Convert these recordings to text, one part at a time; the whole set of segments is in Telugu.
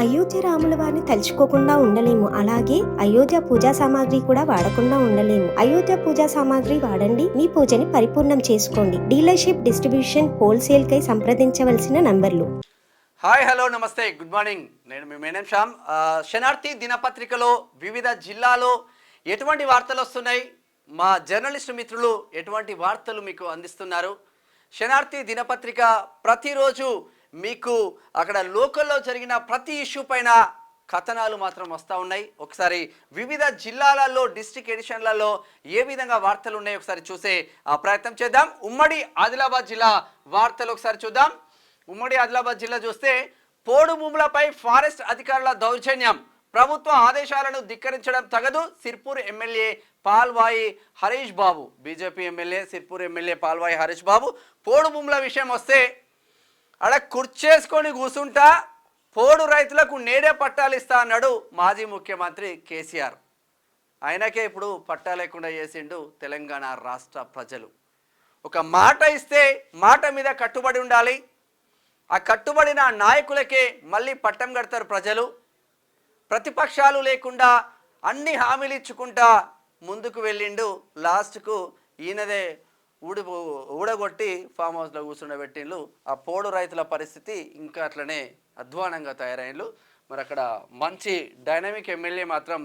అయోధ్య రాముల వారిని తలుచుకోకుండా ఉండలేము. అలాగే అయోధ్య పూజా సామాగ్రి కూడా వాడకుండా ఉండలేము. అయోధ్య పూజా సామాగ్రి వాడండి, మీ పూజని పరిపూర్ణం చేసుకోండి. డీలర్షిప్, డిస్ట్రిబ్యూషన్, హోల్సేల్ కై సంప్రదించవలసిన నంబర్లు. హాయ్, హలో, నమస్తే, గుడ్ మార్నింగ్. నేను మీ మేనేం శ్యామ్. శనార్థి దినపత్రికలో వివిధ జిల్లాలో ఎటువంటి వార్తలు వస్తున్నాయి, మా జర్నలిస్టు మిత్రులు ఎటువంటి వార్తలు మీకు అందిస్తున్నారు. శనార్థి దినపత్రిక ప్రతిరోజు మీకు అక్కడ లోకల్లో జరిగిన ప్రతి ఇష్యూ పైన కథనాలు మాత్రం వస్తూ ఉన్నాయి. ఒకసారి వివిధ జిల్లాలలో డిస్ట్రిక్ట్ ఎడిషన్లలో ఏ విధంగా వార్తలు ఉన్నాయో ఒకసారి చూసే ప్రయత్నం చేద్దాం. ఉమ్మడి ఆదిలాబాద్ జిల్లా వార్తలు ఒకసారి చూద్దాం. ఉమ్మడి ఆదిలాబాద్ జిల్లా చూస్తే పోడు భూములపై ఫారెస్ట్ అధికారుల దౌర్జన్యం, ప్రభుత్వ ఆదేశాలను ధిక్కరించడం తగదు. Sirpur MLA Palvai Harish Babu, BJP MLA Sirpur MLA Palvai Harish Babu పోడు భూముల విషయం వస్తే అక్కడ కుర్చేసుకొని కూర్చుంటా పోడు రైతులకు నేడే పట్టాలు ఇస్తా అన్నాడు మాజీ ముఖ్యమంత్రి కేసీఆర్. ఆయనకే ఇప్పుడు పట్టా లేకుండా చేసిండు తెలంగాణ రాష్ట్ర ప్రజలు. ఒక మాట ఇస్తే మాట మీద కట్టుబడి ఉండాలి. ఆ కట్టుబడిన నాయకులకే మళ్ళీ పట్టం కడతారు ప్రజలు. ప్రతిపక్షాలు లేకుండా అన్ని హామీలు ఇచ్చుకుంటా ముందుకు వెళ్ళిండు. లాస్ట్కు ఈయనదే ఊడగొట్టి ఫామ్ హౌస్లో కూర్చుండబెట్టిండ్లు. ఆ పోడు రైతుల పరిస్థితి ఇంకా అట్లనే అధ్వానంగా తయారైండ్లు. మరి అక్కడ మంచి డైనమిక్ ఎమ్మెల్యే మాత్రం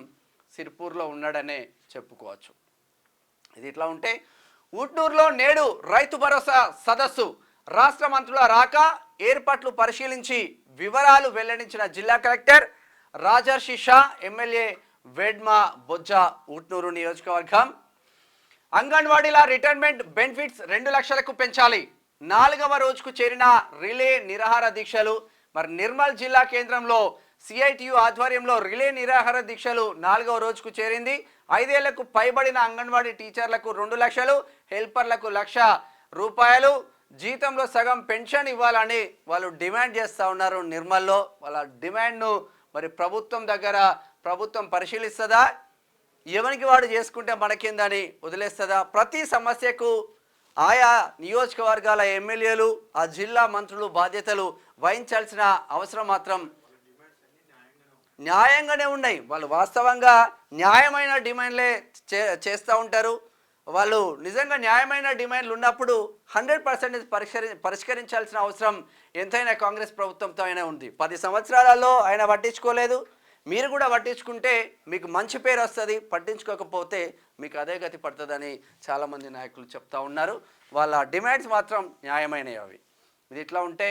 సిర్పూర్లో ఉన్నాడనే చెప్పుకోవచ్చు. ఇది ఇట్లా ఉంటే ఉట్నూరులో నేడు రైతు భరోసా సదస్సు, రాష్ట్ర మంత్రుల రాక ఏర్పాట్లు పరిశీలించి వివరాలు వెల్లడించిన జిల్లా కలెక్టర్ రాజర్షి షా. ఎమ్మెల్యే వెడ్మా బొజ్జ, ఉట్నూరు నియోజకవర్గం. అంగన్వాడీల రిటైర్మెంట్ బెనిఫిట్స్ 2 లక్షలకు పెంచాలి. 4వ రోజుకు చేరిన రిలే నిరాహార దీక్షలు. మరి నిర్మల్ జిల్లా కేంద్రంలో సిఐటియు ఆధ్వర్యంలో రిలే నిరాహార దీక్షలు 4వ రోజుకు చేరింది. 5 ఏళ్లకు పైబడిన అంగన్వాడీ టీచర్లకు 2 లక్షలు, హెల్పర్లకు 1,00,000 రూపాయలు, జీతంలో సగం పెన్షన్ ఇవ్వాలని వాళ్ళు డిమాండ్ చేస్తూ ఉన్నారు. నిర్మల్లో వాళ్ళ డిమాండ్ను మరి ప్రభుత్వం పరిశీలిస్తుందా, ఎవరికి వాడు చేసుకుంటే మనకేందని వదిలేస్తుందా? ప్రతి సమస్యకు ఆయా నియోజకవర్గాల ఎమ్మెల్యేలు, ఆ జిల్లా మంత్రులు బాధ్యతలు వహించాల్సిన అవసరం మాత్రం న్యాయంగానే ఉన్నాయి. వాళ్ళు వాస్తవంగా న్యాయమైన డిమాండ్లే చేస్తూ ఉంటారు. వాళ్ళు నిజంగా న్యాయమైన డిమాండ్లు ఉన్నప్పుడు 100% పరిష్కరించాల్సిన అవసరం ఎంతైనా కాంగ్రెస్ ప్రభుత్వంతో అయినా ఉంది. 10 సంవత్సరాలలో ఆయన పట్టించుకోలేదు. మీరు కూడా పట్టించుకుంటే మీకు మంచి పేరు వస్తుంది, పట్టించుకోకపోతే మీకు అదే గతి పడుతుందని చాలామంది నాయకులు చెప్తా ఉన్నారు. వాళ్ళ డిమాండ్స్ మాత్రం న్యాయమైనవి అవి. ఇది ఇట్లా ఉంటే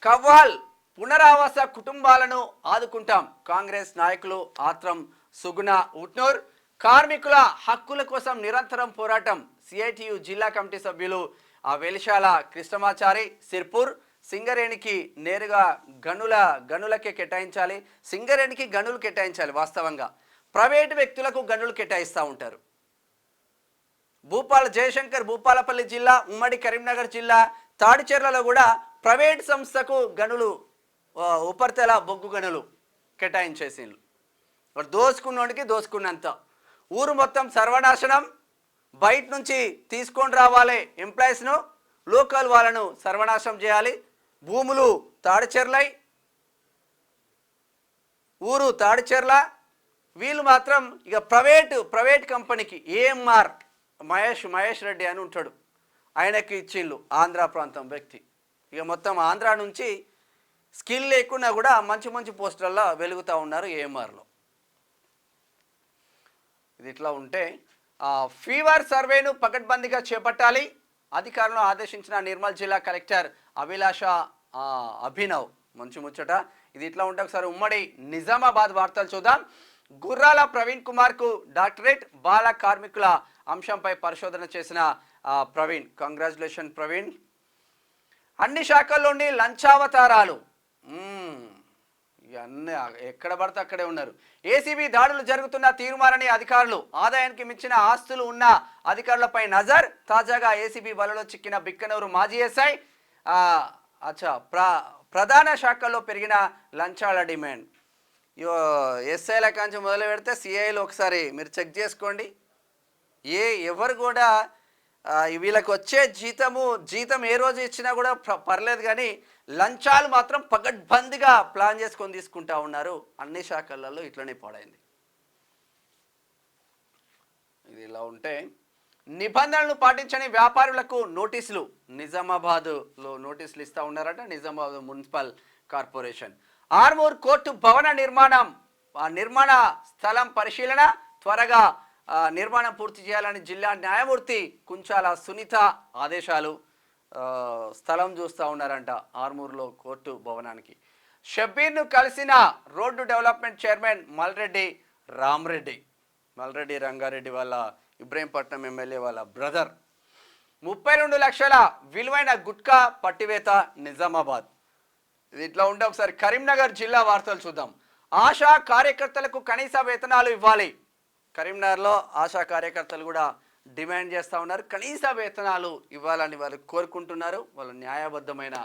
కవ్వాల్ పునరావాస కుటుంబాలను ఆదుకుంటాం, కాంగ్రెస్ నాయకులు ఆత్రం సుగుణ. ఉట్నూర్ కార్మికుల హక్కుల కోసం నిరంతరం పోరాటం, సిఐటియు జిల్లా కమిటీ సభ్యులు వెలిశాల కృష్ణమాచారి. సిర్పూర్ సింగరేణికి నేరుగా గనులకే కేటాయించాలి. సింగరేణికి గనులు కేటాయించాలి. వాస్తవంగా ప్రైవేటు వ్యక్తులకు గనులు కేటాయిస్తూ ఉంటారు. జయశంకర్ భూపాలపల్లి జిల్లా, ఉమ్మడి కరీంనగర్ జిల్లా తాడిచెర్లలో కూడా ప్రైవేట్ సంస్థకు గనులు, ఉపరితల బొగ్గు గనులు కేటాయించేసిండ్రు. వాడు దోసుకున్నోడికి దోసుకున్నంత. ఊరు మొత్తం సర్వనాశనం. బయట నుంచి తీసుకొని రావాలి ఎంప్లాయీస్ను, లోకల్ వాళ్ళను సర్వనాశనం చేయాలి. భూములు తాడిచెర్లై, ఊరు తాడిచెర్ల. వీళ్ళు మాత్రం ఇక ప్రైవేట్ కంపెనీకి ఏఎంఆర్ మహేష్ రెడ్డి అని ఉంటాడు, ఆయనకి ఇచ్చిండ్లు. ఆంధ్ర ప్రాంతం వ్యక్తి. ఇక మొత్తం ఆంధ్ర నుంచి స్కిల్ లేకున్నా కూడా మంచి పోస్టులలో వెలుగుతూ ఉన్నారు ఏఎంఆర్లో. ఇది ఇట్లా ఉంటే ఫీవర్ సర్వేను పకడ్బందీగా చేపట్టాలి, అధికారులను ఆదేశించిన నిర్మల్ జిల్లా కలెక్టర్ అభినవ్. మంచి ముచ్చట. ఇది ఇట్లా ఉంటే ఒకసారి ఉమ్మడి నిజామాబాద్ వార్తలు చూద్దాం. గుర్రాల ప్రవీణ్ కుమార్కు డాక్టరేట్, బాల కార్మికుల అంశంపై పరిశోధన చేసిన ప్రవీణ్. కంగ్రాచులేషన్ ప్రవీణ్. అన్ని శాఖల్లోని లంచావతారాలు, ఇవన్నీ ఎక్కడ పడితే అక్కడే ఉన్నారు. ఏసీబీ దాడులు జరుగుతున్న తీరుమారని అధికారులు, ఆదాయానికి మించిన ఆస్తులు ఉన్న అధికారులపై నజర్. తాజాగా ఏసీబీ వలలో చిక్కిన బిక్కనూరు మాజీ ఎస్ఐ. ప్రధాన శాఖల్లో పెరిగిన లంచాల డిమాండ్. ఎస్ఐల కాంచి మొదలు పెడితే సిఐలు ఒకసారి మీరు చెక్ చేసుకోండి. ఎవరు కూడా వీళ్ళకి వచ్చే జీతం ఏ రోజు ఇచ్చినా కూడా పర్లేదు, కానీ లంచాలు మాత్రం పగడ్బందీగా ప్లాన్ చేసుకొని తీసుకుంటా ఉన్నారు. అన్ని శాఖలలో ఇట్లనే పాడైంది. ఇది ఇలా ఉంటే నిబంధనలు పాటించని వ్యాపారులకు నోటీసులు. నిజామాబాద్లో నోటీసులు ఇస్తూ ఉన్నారట Nizamabad municipal corporation. Armoor court భవన నిర్మాణం, నిర్మాణ స్థలం పరిశీలన, త్వరగా నిర్మాణం పూర్తి చేయాలని జిల్లా న్యాయమూర్తి కుంచాల సునీత ఆదేశాలు. స్థలం చూస్తూ ఉన్నారంట ఆర్మూర్లో కోర్టు భవనానికి. షబ్బీర్ను కలిసిన road development chairman Malreddy Rangareddy వాళ్ళ ఇబ్రహీంపట్నం ఎమ్మెల్యే వాళ్ళ బ్రదర్. 32 లక్షల విలువైన గుట్కా పట్టివేత నిజామాబాద్. ఇది ఇట్లా ఉంటే ఒకసారి కరీంనగర్ జిల్లా వార్తలు చూద్దాం. ఆశా కార్యకర్తలకు కనీస వేతనాలు ఇవ్వాలి. కరీంనగర్లో ఆశా కార్యకర్తలు కూడా డిమాండ్ చేస్తూ ఉన్నారు. కనీస వేతనాలు ఇవ్వాలని వాళ్ళు కోరుకుంటున్నారు. వాళ్ళ న్యాయబద్ధమైన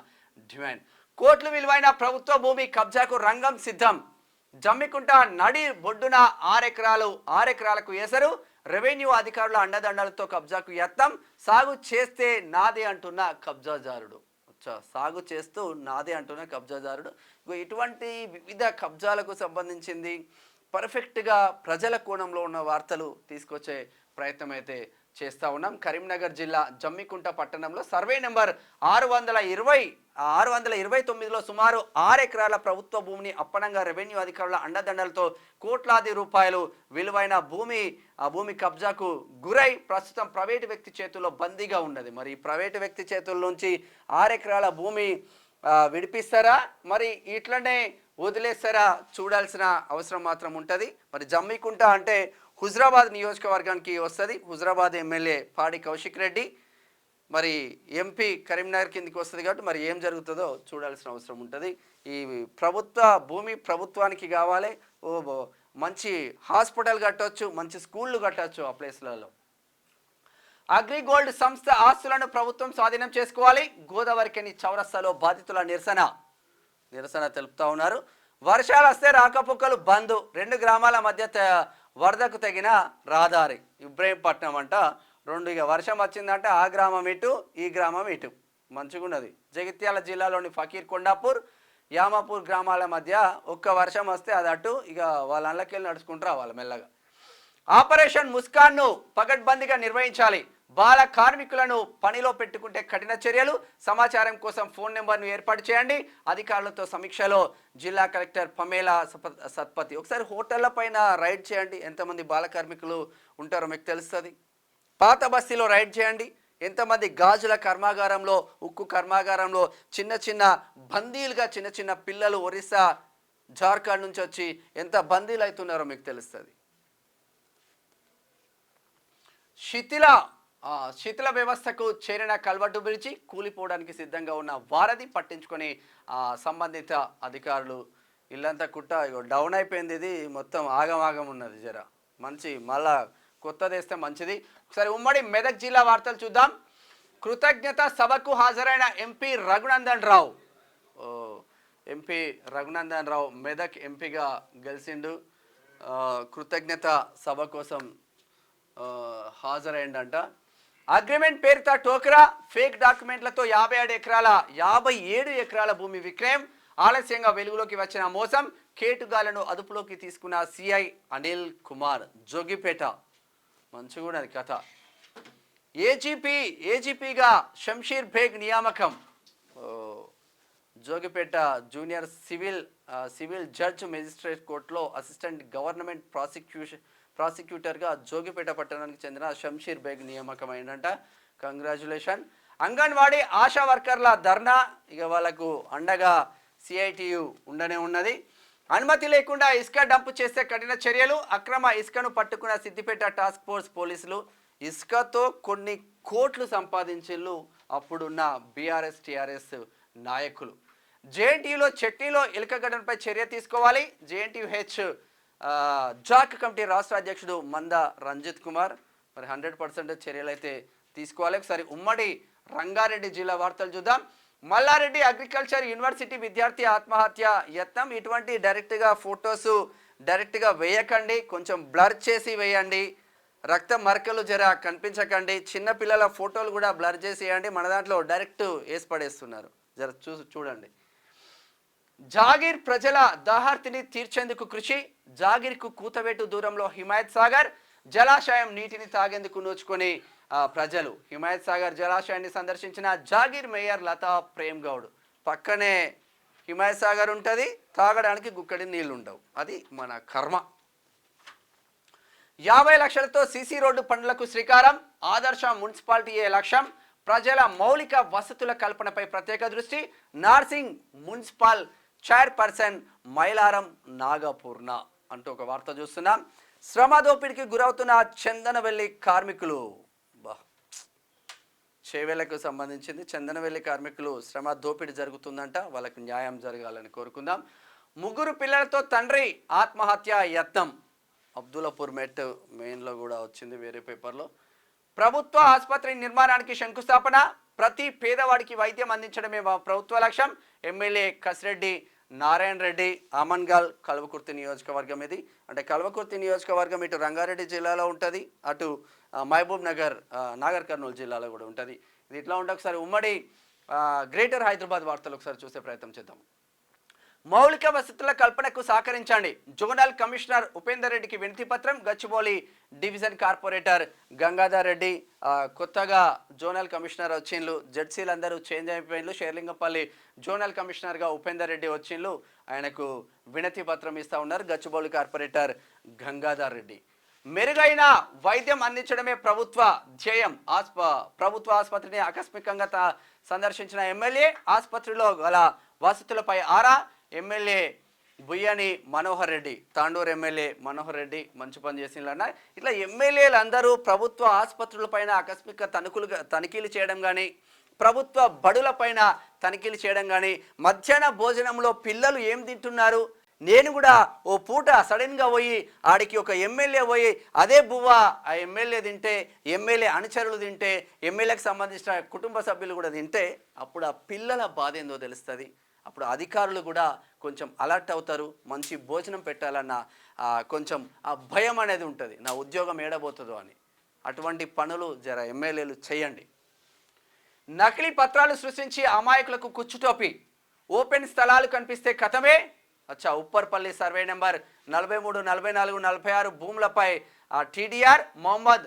డిమాండ్. కోట్ల విలువైన ప్రభుత్వ భూమి కబ్జాకు రంగం సిద్ధం. జమ్మికుంట నడి బొడ్డున 6 ఎకరాలకు ఎసరు. రెవెన్యూ అధికారుల అండదండలతో కబ్జాకు యత్నం. సాగు చేస్తే నాదే అంటున్న కబ్జాదారుడు. సాగు చేస్తూ నాదే అంటున్న కబ్జాదారుడు. ఇటువంటి వివిధ కబ్జాలకు సంబంధించింది పర్ఫెక్ట్గా ప్రజల కోణంలో ఉన్న వార్తలు తీసుకొచ్చే ప్రయత్నం అయితే చేస్తూ ఉన్నాం. కరీంనగర్ జిల్లా జమ్మికుంట పట్టణంలో సర్వే నెంబర్ 629లో సుమారు 6 ఎకరాల ప్రభుత్వ భూమిని అప్పనంగా రెవెన్యూ అధికారుల అండదండలతో కోట్లాది రూపాయలు విలువైన భూమి కబ్జాకు గురై ప్రస్తుతం ప్రైవేటు వ్యక్తి చేతుల్లో బందీగా ఉన్నది. మరి ప్రైవేటు వ్యక్తి చేతుల నుంచి 6 ఎకరాల భూమి విడిపిస్తారా, మరి ఇట్లనే వదిలేస్తారా చూడాల్సిన అవసరం మాత్రం ఉంటుంది. మరి జమ్మికుంట అంటే హుజరాబాద్ నియోజకవర్గానికి వస్తుంది. హుజరాబాద్ ఎమ్మెల్యే పాడి కౌశిక్ రెడ్డి, మరి ఎంపీ కరీంనగర్ కిందికి వస్తుంది కాబట్టి మరి ఏం జరుగుతుందో చూడాల్సిన అవసరం ఉంటుంది. ఈ ప్రభుత్వ భూమి ప్రభుత్వానికి కావాలి. మంచి హాస్పిటల్ కట్టవచ్చు, మంచి స్కూళ్ళు కట్టవచ్చు ఆ ప్లేస్లలో. అగ్రిగోల్డ్ సంస్థ ఆస్తులను ప్రభుత్వం స్వాధీనం చేసుకోవాలి. గోదావరికని చౌరస్తాలో బాధితుల నిరసన తెలుపుతా ఉన్నారు. వర్షాలు వస్తే రాకపోకలు బంద్. 2 గ్రామాల మధ్య వరదకు తగిన రహదారి. ఇబ్రహీంపట్నం అంట 2, ఇక వర్షం వచ్చిందంటే ఆ గ్రామం ఇటు ఈ గ్రామం ఇటు. మంచిగున్నది. జగిత్యాల జిల్లాలోని ఫకీర్ కొండాపూర్ యామాపూర్ గ్రామాల మధ్య ఒక్క వర్షం వస్తే అది అటు, ఇక వాళ్ళ అల్లకెళ్ళి నడుచుకుంటూ రావాలి మెల్లగా. ఆపరేషన్ ముస్కాన్ను పకడ్బందీగా నిర్వహించాలి. బాల కార్మికులను పనిలో పెట్టుకుంటే కఠిన చర్యలు. సమాచారం కోసం ఫోన్ నెంబర్ను ఏర్పాటు చేయండి. అధికారులతో సమీక్షలో జిల్లా కలెక్టర్ పమేలా సత్పతి. ఒకసారి హోటళ్ల పైన రైడ్ చేయండి, ఎంతమంది బాల కార్మికులు ఉంటారో మీకు తెలుస్తుంది. పాత బస్తీలో రైడ్ చేయండి, ఎంతమంది గాజుల కర్మాగారంలో, ఉక్కు కర్మాగారంలో చిన్న బందీలుగా చిన్న పిల్లలు ఒరిస్సా జార్ఖండ్ నుంచి వచ్చి ఎంత బందీలు అవుతున్నారో మీకు తెలుస్తుంది. శిథిల వ్యవస్థకు చేరిన కల్వట్టు బ్రిడ్జి కూలిపోవడానికి సిద్ధంగా ఉన్న వారధి పట్టించుకొని సంబంధిత అధికారులు ఇల్లంతా కుట్ట డౌన్ అయిపోయింది. ఇది మొత్తం ఆగమాగం ఉన్నది. మళ్ళా కొత్తది వేస్తే మంచిది. ఒకసారి ఉమ్మడి మెదక్ జిల్లా వార్తలు చూద్దాం. కృతజ్ఞత సభకు హాజరైన ఎంపీ రఘునందన్ రావు మెదక్ ఎంపీగా గెలిచిండు. కృతజ్ఞత సభ కోసం హాజరైండంట. అగ్రిమెంట్ పేరుతో టోకరా, ఫేక్ డాక్యుమెంట్లతో 57 ఎకరాల భూమి విక్రయం. ఆలస్యంగా వెలుగులోకి వచ్చిన మోసం. కేటుగాలను అదుపులోకి తీసుకున్న సిఐ అనిల్ కుమార్ జోగిపేట. మంచిగా కథ. ఏజీపీగా షంషీర్ బేగ్ నియామకం. Jogipet junior civil judge magistrate కోర్టులో అసిస్టెంట్ గవర్నమెంట్ ప్రాసిక్యూటర్గా జోగిపేట పట్టణానికి చెందిన షంషీర్ బేగ్ నియామకమైందంట. కంగ్రాచులేషన్. అంగన్వాడీ ఆశా వర్కర్ల ధర్నా, ఇక వాళ్ళకు అండగా సిఐటియు ఉండనే ఉన్నది. అనుమతి లేకుండా ఇసుక డంప్ చేస్తే కఠిన చర్యలు. అక్రమ ఇసుకను పట్టుకున్న సిద్దిపేట టాస్క్ ఫోర్స్ పోలీసులు. ఇసుకతో కొన్ని కోట్లు సంపాదించిళ్ళు అప్పుడున్న బీఆర్ఎస్ టీఆర్ఎస్ నాయకులు. జేఎన్టీయూలో చట్నీలో ఎలుక ఘటనపై చర్య తీసుకోవాలి. జేఎన్టీయూహెచ్ జాక్ కమిటీ రాష్ట్ర అధ్యక్షుడు మంద రంజిత్ కుమార్. మరి 100% చర్యలు అయితే తీసుకోవాలి. ఒకసారి ఉమ్మడి రంగారెడ్డి జిల్లా వార్తలు చూద్దాం. మల్లారెడ్డి అగ్రికల్చర్ యూనివర్సిటీ విద్యార్థి ఆత్మహత్య యత్నం. ఇటువంటి డైరెక్ట్గా ఫొటోస్ డైరెక్ట్గా వేయకండి, కొంచెం బ్లర్ చేసి వేయండి. రక్త మరకలు జర కనిపించకండి, చిన్న పిల్లల ఫోటోలు కూడా బ్లర్ చేసేయండి, మన దాంట్లో డైరెక్ట్ వేసి పడేస్తున్నారు, జర చూడండి. జాగీర్ ప్రజల దాహార్తిని తీర్చేందుకు కృషి, జాగీర్కు కూతవేటు దూరంలో హిమాయత్ సాగర్ జలాశయం నీటిని తాగేందుకు నోచుకొని ప్రజలు. హిమాయత్ సాగర్ జలాశయాన్ని సందర్శించిన జాగీర్ మేయర్ లతా ప్రేమ్ గౌడ్. పక్కనే హిమాయత్ సాగర్ ఉంటుంది, తాగడానికి గుక్కడి నీళ్ళు ఉండవు, అది మన కర్మ. 50 లక్షలతో సీసీ రోడ్డు పనులకు శ్రీకారం, ఆదర్శ మున్సిపాలిటీయే లక్ష్యం, ప్రజల మౌలిక వసతుల కల్పనపై ప్రత్యేక దృష్టి, నార్సింగ్ మున్సిపల్ చైర్పర్సన్ మైలారం నాగపూర్ణ అంటూ ఒక వార్త చూస్తున్నాం. శ్రమ దోపిడీకి గురవుతున్న చందనవెల్లి కార్మికులు, చేవేళ్లకు సంబంధించింది, చందనవెల్లి కార్మికులు శ్రమ దోపిడీ జరుగుతుందంట, వాళ్ళకి న్యాయం జరగాలని కోరుకుందాం. 3 పిల్లలతో తండ్రి ఆత్మహత్య యత్నం, అబ్దుల్లాపూర్ మెయిన్లో కూడా వచ్చింది వేరే పేపర్లో. ప్రభుత్వ ఆసుపత్రి నిర్మాణానికి శంకుస్థాపన, ప్రతి పేదవాడికి వైద్యం అందించడమే ప్రభుత్వ లక్ష్యం, ఎమ్మెల్యే కసిరెడ్డి నారాయణ రెడ్డి ఆమన్గాల్ కల్వకుర్తి నియోజకవర్గం. ఇది అంటే కల్వకుర్తి నియోజకవర్గం ఇటు రంగారెడ్డి జిల్లాలో ఉంటుంది, అటు మహబూబ్ నగర్ నాగర్ కర్నూలు జిల్లాలో కూడా ఉంటుంది. ఇది ఇట్లా ఉంటే ఒకసారి ఉమ్మడి గ్రేటర్ హైదరాబాద్ వార్తలు ఒకసారి చూసే ప్రయత్నం చేద్దాం. మౌలిక వసతుల కల్పనకు సహకరించండి, జోనల్ కమిషనర్ ఉపేందర్ రెడ్డికి వినతి పత్రం. గచ్చిబౌలి డివిజన్ కార్పొరేటర్ గంగాధర్ రెడ్డి కొత్తగా జోనల్ కమిషనర్ వచ్చిండ్లు, జడ్సీలు అందరూ చేంజ్ అయిపోయిండ్లు. షేర్లింగపల్లి జోనల్ కమిషనర్గా ఉపేందర్ రెడ్డి వచ్చిండ్లు, ఆయనకు వినతి పత్రం ఇస్తూ ఉన్నారు గచ్చిబౌలి కార్పొరేటర్ గంగాధర్ రెడ్డి. మెరుగైన వైద్యం అందించడమే ప్రభుత్వ ధ్యేయం, ప్రభుత్వ ఆసుపత్రిని ఆకస్మికంగా సందర్శించిన ఎమ్మెల్యే, ఆసుపత్రిలో గల వసతులపై ఆరా. ఎమ్మెల్యే బుయ్యని మనోహర్ రెడ్డి, తాండూరు ఎమ్మెల్యే మనోహర్ రెడ్డి మంచి పని చేసిందన్న. ఇట్లా ఎమ్మెల్యేలు అందరూ ప్రభుత్వ ఆసుపత్రులపైన ఆకస్మిక తనిఖీలు చేయడం కానీ, ప్రభుత్వ బడులపైన తనిఖీలు చేయడం కానీ, మధ్యాహ్న భోజనంలో పిల్లలు ఏం తింటున్నారు, నేను కూడా ఓ పూట సడన్గా పోయి ఆడికి ఒక ఎమ్మెల్యే పోయి అదే బువ్వ ఆ ఎమ్మెల్యే తింటే, ఎమ్మెల్యే అనుచరులు తింటే, ఎమ్మెల్యేకి సంబంధించిన కుటుంబ సభ్యులు కూడా తింటే అప్పుడు ఆ పిల్లల బాధ ఏందో తెలుస్తుంది. అప్పుడు అధికారులు కూడా కొంచెం అలర్ట్ అవుతారు, మంచి భోజనం పెట్టాలన్న కొంచెం ఆ భయం అనేది ఉంటుంది, నా ఉద్యోగం ఏడబోతుందో అని. అటువంటి పనులు జర ఎమ్మెల్యేలు చేయండి. నకిలీ పత్రాలు సృష్టించి అమాయకులకు కుచ్చుటోపి, ఓపెన్ స్థలాలు కనిపిస్తే కథమే. ఉప్పర్పల్లి సర్వే నెంబర్ 43, 44, 46 భూములపై టీడీఆర్ మొహమ్మద్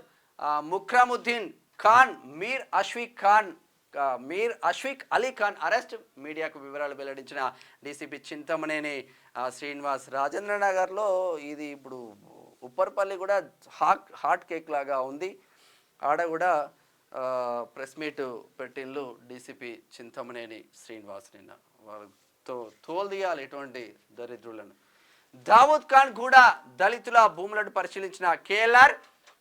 ముక్రముద్దీన్ ఖాన్, మీర్ అష్ఫీక్ అలీ ఖాన్ అరెస్ట్. మీడియాకు వివరాలు వెల్లడించిన డీసీపీ చింతమనేని శ్రీనివాస్. రాజేంద్ర నగర్లో ఇది ఇప్పుడు ఉప్పర్పల్లి కూడా హాట్ కేక్ లాగా ఉంది, ఆడ కూడా ప్రెస్ మీట్ పెట్టిండ్లు డీసీపీ చింతమనేని శ్రీనివాస్. నిన్న వాళ్ళతో తోలుదీయాలి ఇటువంటి దరిద్రులను. దావూద్ ఖాన్ కూడా దళితుల భూములను పరిశీలించిన కేఎల్ఆర్,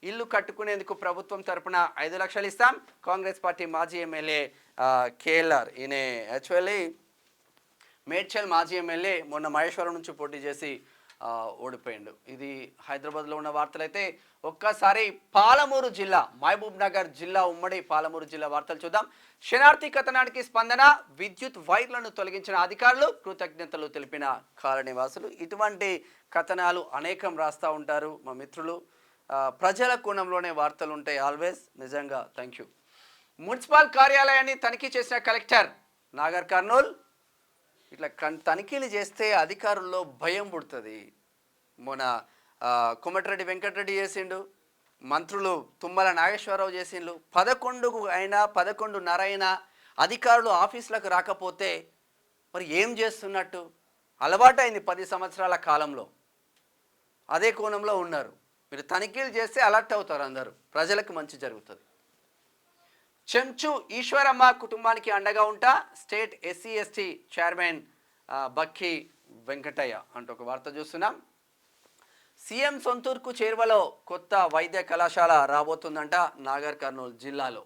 ఇల్లు కట్టుకునేందుకు ప్రభుత్వం తరపున 5 లక్షలు ఇస్తాం. కాంగ్రెస్ పార్టీ మాజీ ఎమ్మెల్యే కేఎల్ఆర్, ఈయన యాక్చువల్లీ మేడ్చల్ మాజీ ఎమ్మెల్యే, మొన్న మహేశ్వరం నుంచి పోటీ చేసి ఓడిపోయిండు. ఇది హైదరాబాద్లో ఉన్న వార్తలైతే ఒక్కసారి పాలమూరు జిల్లా, మహబూబ్ నగర్ జిల్లా, ఉమ్మడి పాలమూరు జిల్లా వార్తలు చూద్దాం. శనార్థి కథనానికి స్పందన, విద్యుత్ వైర్లను తొలగించిన అధికారులు, కృతజ్ఞతలు తెలిపిన కాలనివాసులు. ఇటువంటి కథనాలు అనేకం రాస్తూ ఉంటారు మా మిత్రులు. ప్రజల కోణంలోనే వార్తలు ఉంటాయి ఆల్వేస్. నిజంగా థ్యాంక్ యూ. మున్సిపల్ కార్యాలయాన్ని తనిఖీ చేసిన కలెక్టర్ నాగర్ కర్నూల్. ఇట్లా తనిఖీలు చేస్తే అధికారుల్లో భయం పుడుతుంది. మొన్న కోమటిరెడ్డి వెంకటరెడ్డి చేసిండు, మంత్రులు తుమ్మల నాగేశ్వరరావు చేసిండు. 11 అయినా 11:30 అయినా అధికారులు ఆఫీసులకు రాకపోతే మరి ఏం చేస్తున్నట్టు? అలవాటైంది 10 సంవత్సరాల కాలంలో. అదే కోణంలో ఉన్నారు. మీరు తనిఖీలు చేస్తే అలర్ట్ అవుతారు అందరూ, ప్రజలకు మంచి జరుగుతుంది. చెంచు ఈశ్వరమ్మ కుటుంబానికి అండగా ఉంటా, స్టేట్ ఎస్సీ ఎస్టీ చైర్మన్ బక్కి వెంకటయ్య అంటూ ఒక వార్త చూస్తున్నాం. సీఎం సొంతూరుకు చేరువలో కొత్త వైద్య కళాశాల రాబోతుందంట నాగర్ కర్నూలు జిల్లాలో.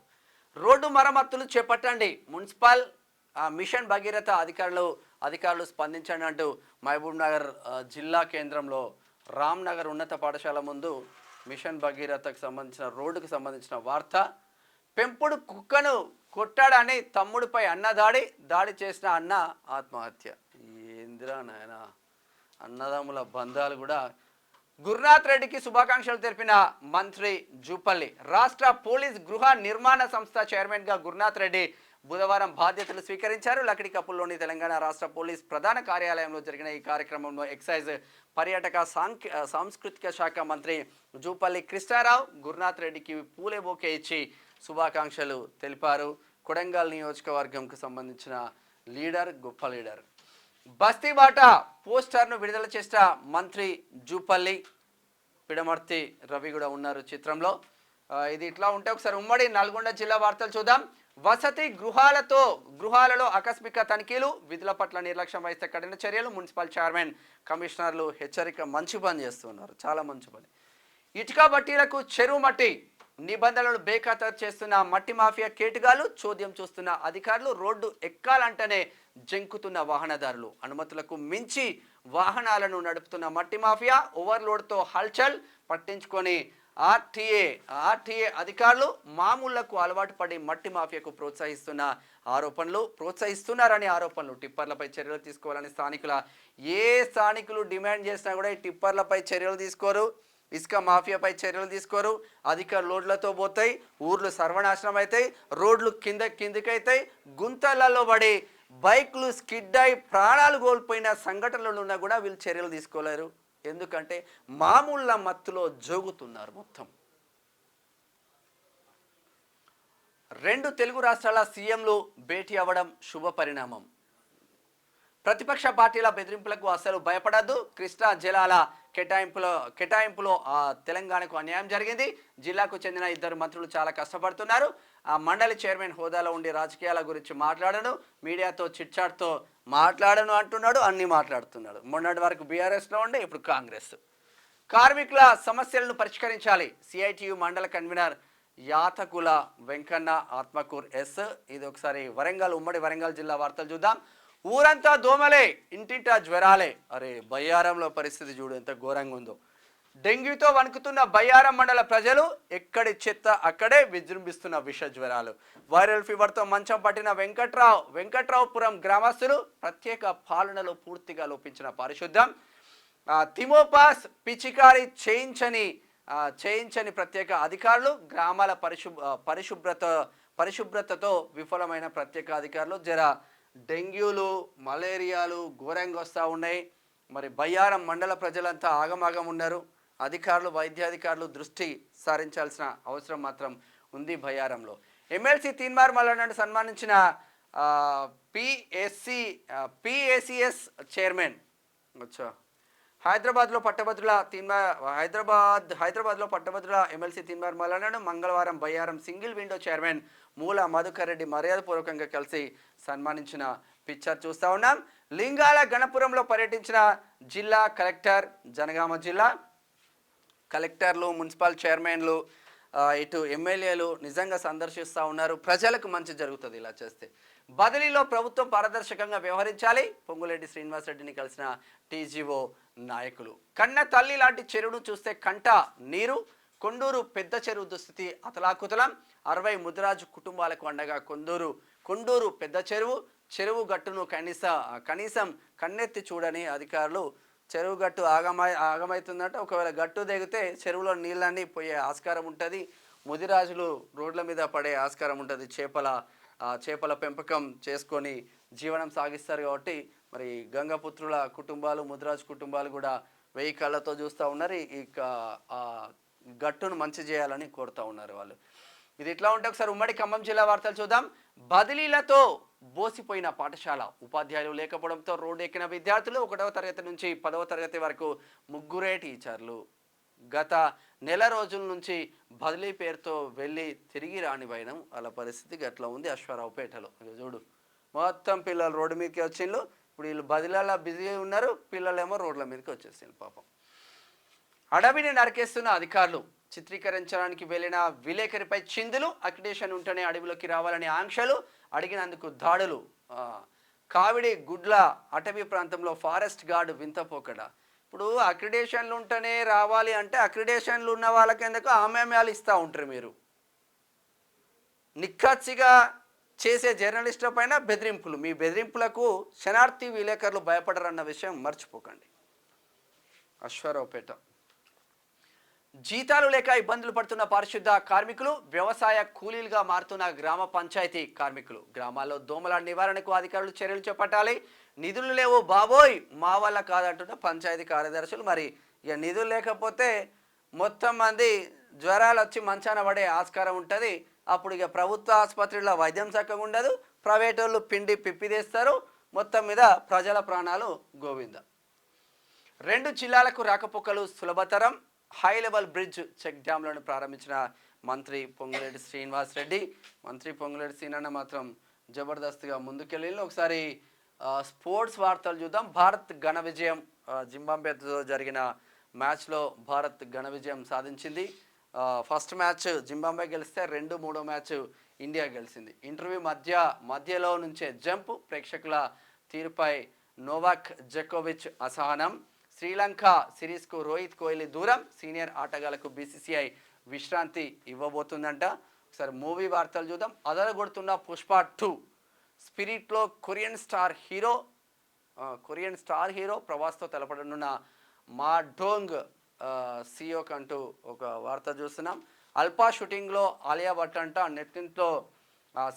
రోడ్డు మరమ్మతులు చేపట్టండి, మున్సిపల్ మిషన్ భగీరథ అధికారులు స్పందించండి అంటూ మహబూబ్ నగర్ జిల్లా కేంద్రంలో రామ్నగర్ ఉన్నత పాఠశాల ముందు మిషన్ భగీరథకు సంబంధించిన రోడ్డుకు సంబంధించిన వార్త. పెంపుడు కుక్కను కొట్టాడని తమ్ముడిపై దాడి చేసిన అన్న ఆత్మహత్య. ఏందిరా నాయన, అన్నదమ్ముల బంధాలు కూడా గురునాథ్ రెడ్డికి శుభాకాంక్షలు తెలిపిన మంత్రి జూపల్లి. రాష్ట్ర పోలీస్ గృహ నిర్మాణ సంస్థ చైర్మన్గా గురునాథ్ రెడ్డి బుధవారం బాధ్యతలు స్వీకరించారు. లక్డికప్పుల్లోని తెలంగాణ రాష్ట్ర పోలీస్ ప్రధాన కార్యాలయంలో జరిగిన ఈ కార్యక్రమంలో ఎక్సైజ్ పర్యాటక సాంస్కృతిక శాఖ మంత్రి జూపల్లి కృష్ణారావు గురునాథ్ రెడ్డికి పూలే బొకే ఇచ్చి శుభాకాంక్షలు తెలిపారు. కొడంగల్ నియోజకవర్గంకు సంబంధించిన లీడర్, గొప్ప లీడర్. బస్తీబాట పోస్టర్ను విడుదల చేసిన మంత్రి జూపల్లి, పిడమర్తి రవి కూడా ఉన్నారు చిత్రంలో. ఇది ఇట్లా ఉంటే ఒకసారి ఉమ్మడి నల్గొండ జిల్లా వార్తలు చూద్దాం. వసతి గృహాలలో ఆకస్మిక తనిఖీలు, విధుల పట్ల నిర్లక్ష్యం వహిస్తే కఠిన చర్యలు. మున్సిపల్ చైర్మన్, కమిషనర్లు హెచ్చరిక. మంచి పని చేస్తున్నారు, చాలా మంచి పని. ఇటుక బట్టీలకు చెరువు మట్టి నిబంధనలు బేఖాతరు చేస్తున్న మట్టి మాఫియా కేటుగాలు, చోద్యం చూస్తున్న అధికారులు, రోడ్డు ఎక్కాలంటేనే జంకుతున్న వాహనదారులు, అనుమతులకు మించి వాహనాలను నడుపుతున్న మట్టి మాఫియా, ఓవర్లోడ్తో హల్చల్ పట్టించుకొని ఆర్టీఏ అధికారులు మామూళ్లకు అలవాటు పడి మట్టి మాఫియాకు ప్రోత్సహిస్తున్నారని ఆరోపణలు. టిప్పర్లపై చర్యలు తీసుకోవాలని స్థానికులు డిమాండ్ చేసినా కూడా ఈ టిప్పర్లపై చర్యలు తీసుకోరు, ఇసుక మాఫియాపై చర్యలు తీసుకోరు. అధిక లోడ్లతో పోతాయి, ఊర్లు సర్వనాశనం అవుతాయి, రోడ్లు కిందకైతాయి, గుంతలలో పడి బైక్లు స్కిడ్ అయి ప్రాణాలు కోల్పోయిన సంఘటనలు ఉన్నా కూడా వీళ్ళు చర్యలు తీసుకోలేరు. ఎందుకంటే మామూళ్ళ మత్తులో జోగుతున్నారు మొత్తం. 2 తెలుగు రాష్ట్రాల సీఎంలు భేటీ అవ్వడం శుభ పరిణామం. ప్రతిపక్ష పార్టీల బెదిరింపులకు అసలు భయపడద్దు. కృష్ణా జలాల కేటాయింపులో తెలంగాణకు అన్యాయం జరిగింది. జిల్లాకు చెందిన 2 మంత్రులు చాలా కష్టపడుతున్నారు. ఆ మండలి చైర్మన్ హోదాలో ఉండి రాజకీయాల గురించి మాట్లాడను, మీడియాతో చిట్చాట్తో మాట్లాడను అంటున్నాడు. అన్నీ మాట్లాడుతున్నాడు. మొన్నటి వరకు బీఆర్ఎస్లో ఉండే, ఇప్పుడు కాంగ్రెస్. కార్మికుల సమస్యలను పరిష్కరించాలి. సిఐటియు మండల కన్వీనర్ యాతకుల వెంకన్న ఆత్మకూర్ ఎస్. ఇది ఒకసారి ఉమ్మడి వరంగల్ జిల్లా వార్తలు చూద్దాం. ఊరంతా దోమలే, ఇంటింటా జ్వరాలే. అరే బయ్యారంలో పరిస్థితి చూడు ఎంత ఘోరంగా ఉందో. డెంగ్యూతో వణుకుతున్న బయ్యారం మండల ప్రజలు, ఎక్కడి చెత్త అక్కడే విజృంభిస్తున్న విష జ్వరాలు. వైరల్ ఫీవర్తో మంచం పట్టిన వెంకట్రావుపురం గ్రామస్తులు. ప్రత్యేక పాలనలో పూర్తిగా లోపించిన పారిశుద్ధ్యం. థిమోపాస్ పిచికారి చేయించని ప్రత్యేక అధికారులు. గ్రామాల పరిశుభ్రతతో విఫలమైన ప్రత్యేక అధికారులు. డెంగ్యూలు, మలేరియాలు ఘోరంగా వస్తూ ఉన్నాయి. మరి బయ్యారం మండల ప్రజలంతా ఆగమాగం ఉన్నారు. వైద్యాధికారులు దృష్టి సారించాల్సిన అవసరం మాత్రం ఉంది బయ్యారంలో. ఎమ్మెల్సీ తీన్మార్ మల్లన్నను సన్మానించిన పిఏసిఎస్ చైర్మన్. హైదరాబాద్లో పట్టభద్రుల ఎమ్మెల్సీ తీన్మార్ మల్లన్నను మంగళవారం బయ్యారం సింగిల్ విండో చైర్మన్ మూల మధుకర్ రెడ్డి మర్యాదపూర్వకంగా కలిసి సన్మానించిన పిక్చర్ చూస్తూ ఉన్నాం. లింగాల గణపురంలో పర్యటించిన జిల్లా కలెక్టర్. జనగామ జిల్లా కలెక్టర్లు, మున్సిపల్ చైర్మన్లు, ఇటు ఎమ్మెల్యేలు నిజంగా సందర్శిస్తూ ఉన్నారు. ప్రజలకు మంచి జరుగుతుంది ఇలా చేస్తే. బదిలీలో ప్రభుత్వం పారదర్శకంగా వ్యవహరించాలి. పొంగులేటి శ్రీనివాసరెడ్డిని కలిసిన టీజీఓ నాయకులు. కన్న తల్లి లాంటి చెరువును చూస్తే కంట నీరు. కొండూరు పెద్ద చెరువు దుస్థితి అతలాకుతలం. 60 ముదిరాజు కుటుంబాలకు అండగా కొండూరు పెద్ద చెరువు గట్టును కనీసం కన్నెత్తి చూడని అధికారులు. చెరువు గట్టు ఆగమవుతుందంటే ఒకవేళ గట్టు దిగితే చెరువులో నీళ్ళన్నీ పోయే ఆస్కారం ఉంటుంది. ముదిరాజులు రోడ్ల మీద పడే ఆస్కారం ఉంటుంది. చేపల పెంపకం చేసుకొని జీవనం సాగిస్తారు. కాబట్టి మరి గంగపుత్రుల కుటుంబాలు, ముదిరాజు కుటుంబాలు కూడా 1000 కళ్ళతో చూస్తూ ఉన్నారు. ఇక గట్టును మంచి చేయాలని కోరుతూ ఉన్నారు వాళ్ళు. ఇది ఇట్లా ఉంటే ఒకసారి ఉమ్మడి ఖమ్మం జిల్లా వార్తలు చూద్దాం. బదిలీలతో బోసిపోయిన పాఠశాల. ఉపాధ్యాయులు లేకపోవడంతో రోడ్డు ఎక్కిన విద్యార్థులు. 1వ తరగతి నుంచి 10వ తరగతి వరకు 3 టీచర్లు. గత నెల రోజుల నుంచి బదిలీ పేరుతో వెళ్ళి తిరిగి రాని వైనం. వాళ్ళ పరిస్థితి గట్లా ఉంది అశ్వారావుపేటలో. చూడు, మొత్తం పిల్లలు రోడ్డు మీదకి వచ్చిండ్రు. ఇప్పుడు వీళ్ళు బదిలీలా బిజీ ఉన్నారు, పిల్లలేమో రోడ్ల మీదకి వచ్చేసిండ్రు పాపం. అడవిని నరికేస్తున్న అధికారులు. చిత్రీకరించడానికి వెళ్లిన విలేకరిపై చిందులు. అక్రిడేషన్ ఉంటేనే అడవిలోకి రావాలని ఆంక్షలు. అడిగినందుకు దాడులు. కావిడి గుడ్ల అటవీ ప్రాంతంలో ఫారెస్ట్ గార్డు వింతపోకడ. ఇప్పుడు అక్రిడేషన్లు ఉంటేనే రావాలి అంటే అక్రిడేషన్లు ఉన్న వాళ్ళకి ఎందుకు ఆమెమ్యాలు ఇస్తూ ఉంటారు మీరు. నిక్కచ్చిగా చేసే జర్నలిస్టుల పైన బెదిరింపులు. మీ బెదిరింపులకు శనార్థి విలేకరులు భయపడరన్న విషయం మర్చిపోకండి. అశ్వారావుపేట. జీతాలు లేక ఇబ్బందులు పడుతున్న పారిశుద్ధ కార్మికులు, వ్యవసాయ కూలీలుగా మారుతున్న గ్రామ పంచాయతీ కార్మికులు. గ్రామాల్లో దోమల నివారణకు అధికారులు చర్యలు చేపట్టాలి. నిధులు లేవు బాబోయ్ మా వల్ల కాదంటున్న పంచాయతీ కార్యదర్శులు. మరి ఇక నిధులు లేకపోతే మొత్తం మంది జ్వరాలు వచ్చి మంచాన పడే ఆస్కారం ఉంటుంది. అప్పుడు ఇక ప్రభుత్వ ఆసుపత్రిలో వైద్యం చక్కగా ఉండదు, ప్రైవేట్ వాళ్ళు పిండి పిప్పిదేస్తారు. మొత్తం మీద ప్రజల ప్రాణాలు గోవింద. 2 జిల్లాలకు రాకపోకలు సులభతరం. హై లెవెల్ బ్రిడ్జ్ చెక్ డ్యాంలను ప్రారంభించిన మంత్రి పొంగులేటి శ్రీనివాస్ రెడ్డి. మంత్రి పొంగులేటి శ్రీనన్న మాత్రం జబర్దస్త్గా ముందుకెళ్ళి. ఒకసారి స్పోర్ట్స్ వార్తలు చూద్దాం. భారత్ ఘన విజయం. జింబాబ్వేతో జరిగిన మ్యాచ్లో భారత్ ఘన విజయం సాధించింది. ఫస్ట్ మ్యాచ్ జింబాబ్వే గెలిస్తే 2-3 మ్యాచ్ ఇండియా గెలిచింది. ఇంటర్వ్యూ మధ్యలో నుంచే జంప్. ప్రేక్షకుల తీరుపై నోవాక్ జకోవిచ్ అసహనం. శ్రీలంక సిరీస్కు రోహిత్ కోహ్లీ దూరం. సీనియర్ ఆటగాళ్లకు బీసీసీఐ విశ్రాంతి ఇవ్వబోతుందంట. ఒకసారి మూవీ వార్తలు చూద్దాం. అదరగొడుతున్న పుష్ప 2. స్పిరిట్లో కొరియన్ స్టార్ హీరో ప్రభాస్తో తెలపడనున్న మా డోంగ్ సియోక్ అంటూ ఒక వార్త చూస్తున్నాం. అల్పా షూటింగ్లో ఆలియా భట్ అంట. నెట్టింట్లో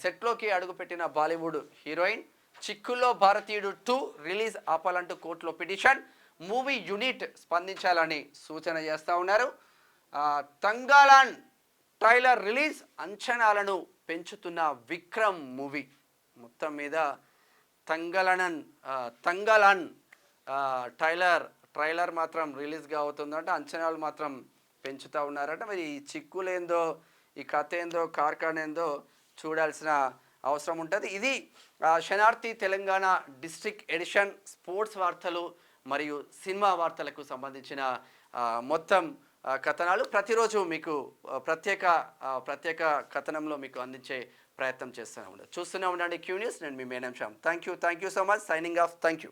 సెట్లోకి అడుగుపెట్టిన బాలీవుడ్ హీరోయిన్. చిక్కుల్లో భారతీయుడు 2 రిలీజ్ ఆపాలంటూ కోర్టులో పిటిషన్. మూవీ యూనిట్ స్పందించాలని సూచన చేస్తూ ఉన్నారు. తంగాలాన్ ట్రైలర్ రిలీజ్ అంచనాలను పెంచుతున్న విక్రమ్ మూవీ. మొత్తం మీద తంగాలాన్ ట్రైలర్ మాత్రం రిలీజ్గా అవుతుందంట. అంచనాలు మాత్రం పెంచుతూ ఉన్నారట. మరి ఈ చిక్కులేందో, ఈ కథ ఏందో, కార్ఖానేందో చూడాల్సిన అవసరం ఉంటుంది. ఇది శనార్థి తెలంగాణ డిస్ట్రిక్ట్ ఎడిషన్ స్పోర్ట్స్ వార్తలు మరియు సినిమా వార్తలకు సంబంధించిన మొత్తం కథనాలు ప్రతిరోజు మీకు ప్రత్యేక కథనంలో మీకు అందించే ప్రయత్నం చూస్తూనే ఉండండి క్యూ న్యూస్. నేను మీ Menam Shyam. Thank you so much. Signing off. Thank you.